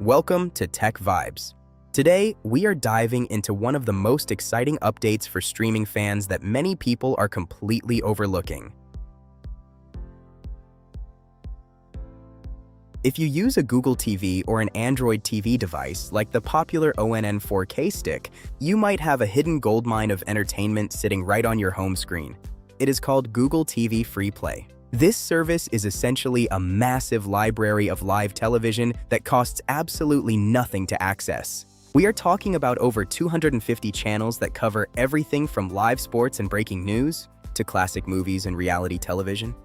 Welcome to Tech Vibes. Today, we are diving into one of the most exciting updates for streaming fans that many people are completely overlooking. If you use a Google TV or an Android TV device like the popular ONN 4K stick, you might have a hidden goldmine of entertainment sitting right on your home screen. It is called Google TV FreePlay. This service is essentially a massive library of live television that costs absolutely nothing to access. We are talking about over 250 channels that cover everything from live sports and breaking news to classic movies and reality television.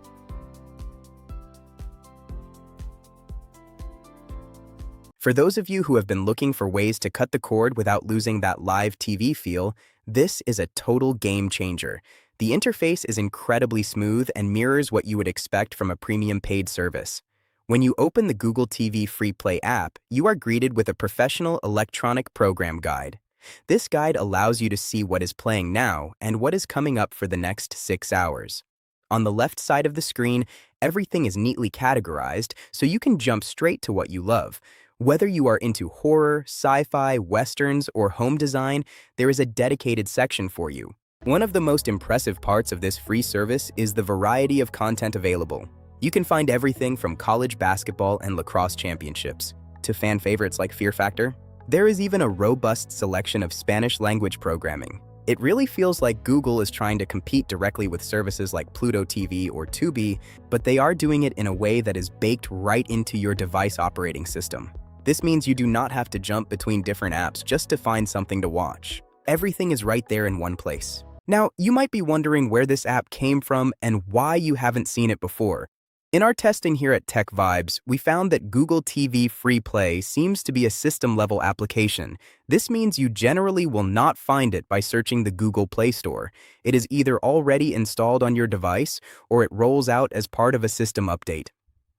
For those of you who have been looking for ways to cut the cord without losing that live TV feel, this is a total game changer. The interface is incredibly smooth and mirrors what you would expect from a premium paid service. When you open the Google TV FreePlay app, you are greeted with a professional electronic program guide. This guide allows you to see what is playing now and what is coming up for the next 6 hours. On the left side of the screen, everything is neatly categorized, so you can jump straight to what you love. Whether you are into horror, sci-fi, westerns, or home design, there is a dedicated section for you. One of the most impressive parts of this free service is the variety of content available. You can find everything from college basketball and lacrosse championships to fan favorites like Fear Factor. There is even a robust selection of Spanish language programming. It really feels like Google is trying to compete directly with services like Pluto TV or Tubi, but they are doing it in a way that is baked right into your device operating system. This means you do not have to jump between different apps just to find something to watch. Everything is right there in one place. Now, you might be wondering where this app came from and why you haven't seen it before. In our testing here at Tech Vibes, we found that Google TV FreePlay seems to be a system-level application. This means you generally will not find it by searching the Google Play Store. It is either already installed on your device or it rolls out as part of a system update.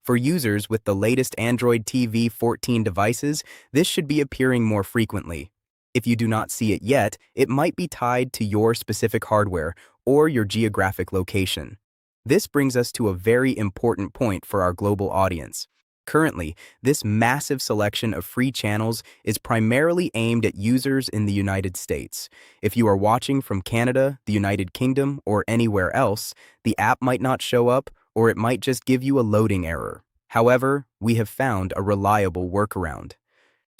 For users with the latest Android TV 14 devices, this should be appearing more frequently. If you do not see it yet, it might be tied to your specific hardware or your geographic location. This brings us to a very important point for our global audience. Currently, this massive selection of free channels is primarily aimed at users in the United States. If you are watching from Canada, the United Kingdom, or anywhere else, the app might not show up, or it might just give you a loading error. However, we have found a reliable workaround.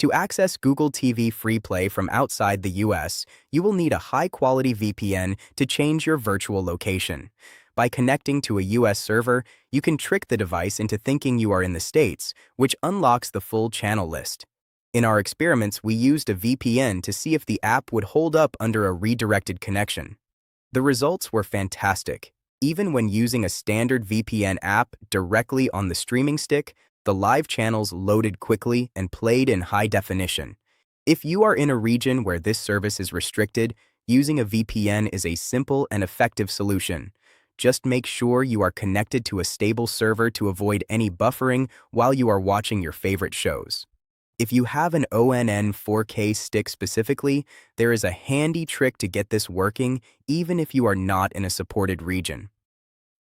To access Google TV FreePlay from outside the US, you will need a high-quality VPN to change your virtual location. By connecting to a US server, you can trick the device into thinking you are in the States, which unlocks the full channel list. In our experiments, we used a VPN to see if the app would hold up under a redirected connection. The results were fantastic. Even when using a standard VPN app directly on the streaming stick, the live channels loaded quickly and played in high definition. If you are in a region where this service is restricted, using a VPN is a simple and effective solution. Just make sure you are connected to a stable server to avoid any buffering while you are watching your favorite shows. If you have an ONN 4K stick specifically, there is a handy trick to get this working even if you are not in a supported region.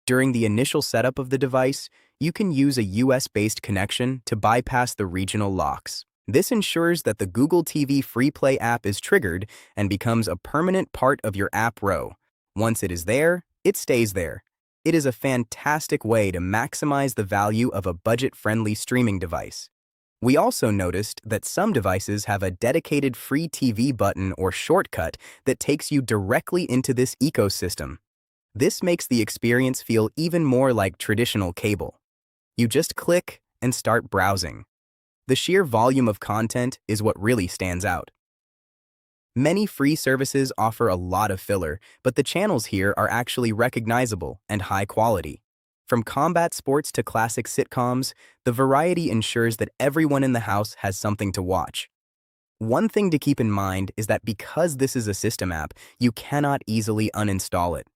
During the initial setup of the device, you can use a US-based connection to bypass the regional locks. This ensures that the Google TV FreePlay app is triggered and becomes a permanent part of your app row. Once it is there, it stays there. It is a fantastic way to maximize the value of a budget-friendly streaming device. We also noticed that some devices have a dedicated free TV button or shortcut that takes you directly into this ecosystem. This makes the experience feel even more like traditional cable. You just click and start browsing. The sheer volume of content is what really stands out. Many free services offer a lot of filler, but the channels here are actually recognizable and high quality. From combat sports to classic sitcoms, the variety ensures that everyone in the house has something to watch. One thing to keep in mind is that because this is a system app, you cannot easily uninstall it.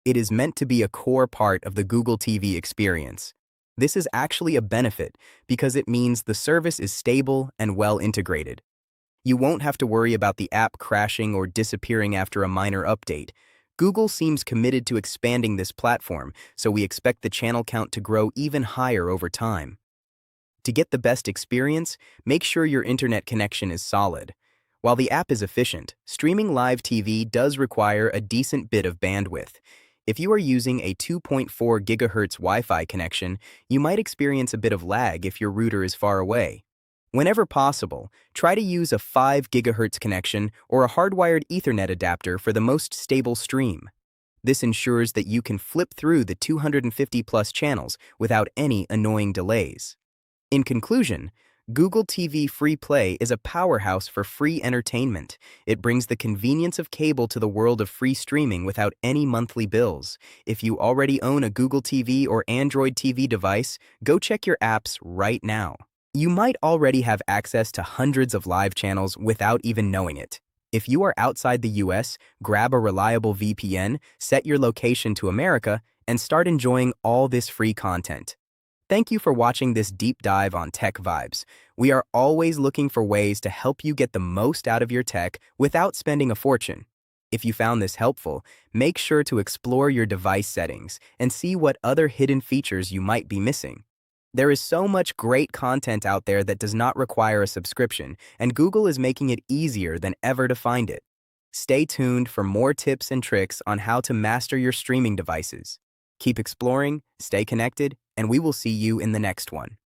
It is meant to be a core part of the Google TV experience. This is actually a benefit because it means the service is stable and well integrated. You won't have to worry about the app crashing or disappearing after a minor update. Google seems committed to expanding this platform, so we expect the channel count to grow even higher over time. To get the best experience, make sure your internet connection is solid. While the app is efficient, streaming live TV does require a decent bit of bandwidth. If you are using a 2.4 GHz Wi-Fi connection, you might experience a bit of lag if your router is far away. Whenever possible, try to use a 5 GHz connection or a hardwired Ethernet adapter for the most stable stream. This ensures that you can flip through the 250+ channels without any annoying delays. In conclusion, Google TV FreePlay is a powerhouse for free entertainment. It brings the convenience of cable to the world of free streaming without any monthly bills. If you already own a Google TV or Android TV device, go check your apps right now. You might already have access to hundreds of live channels without even knowing it. If you are outside the US, grab a reliable VPN, set your location to America, and start enjoying all this free content. Thank you for watching this deep dive on Tech Vibes. We are always looking for ways to help you get the most out of your tech without spending a fortune. If you found this helpful, make sure to explore your device settings and see what other hidden features you might be missing. There is so much great content out there that does not require a subscription, and Google is making it easier than ever to find it. Stay tuned for more tips and tricks on how to master your streaming devices. Keep exploring, stay connected, and we will see you in the next one.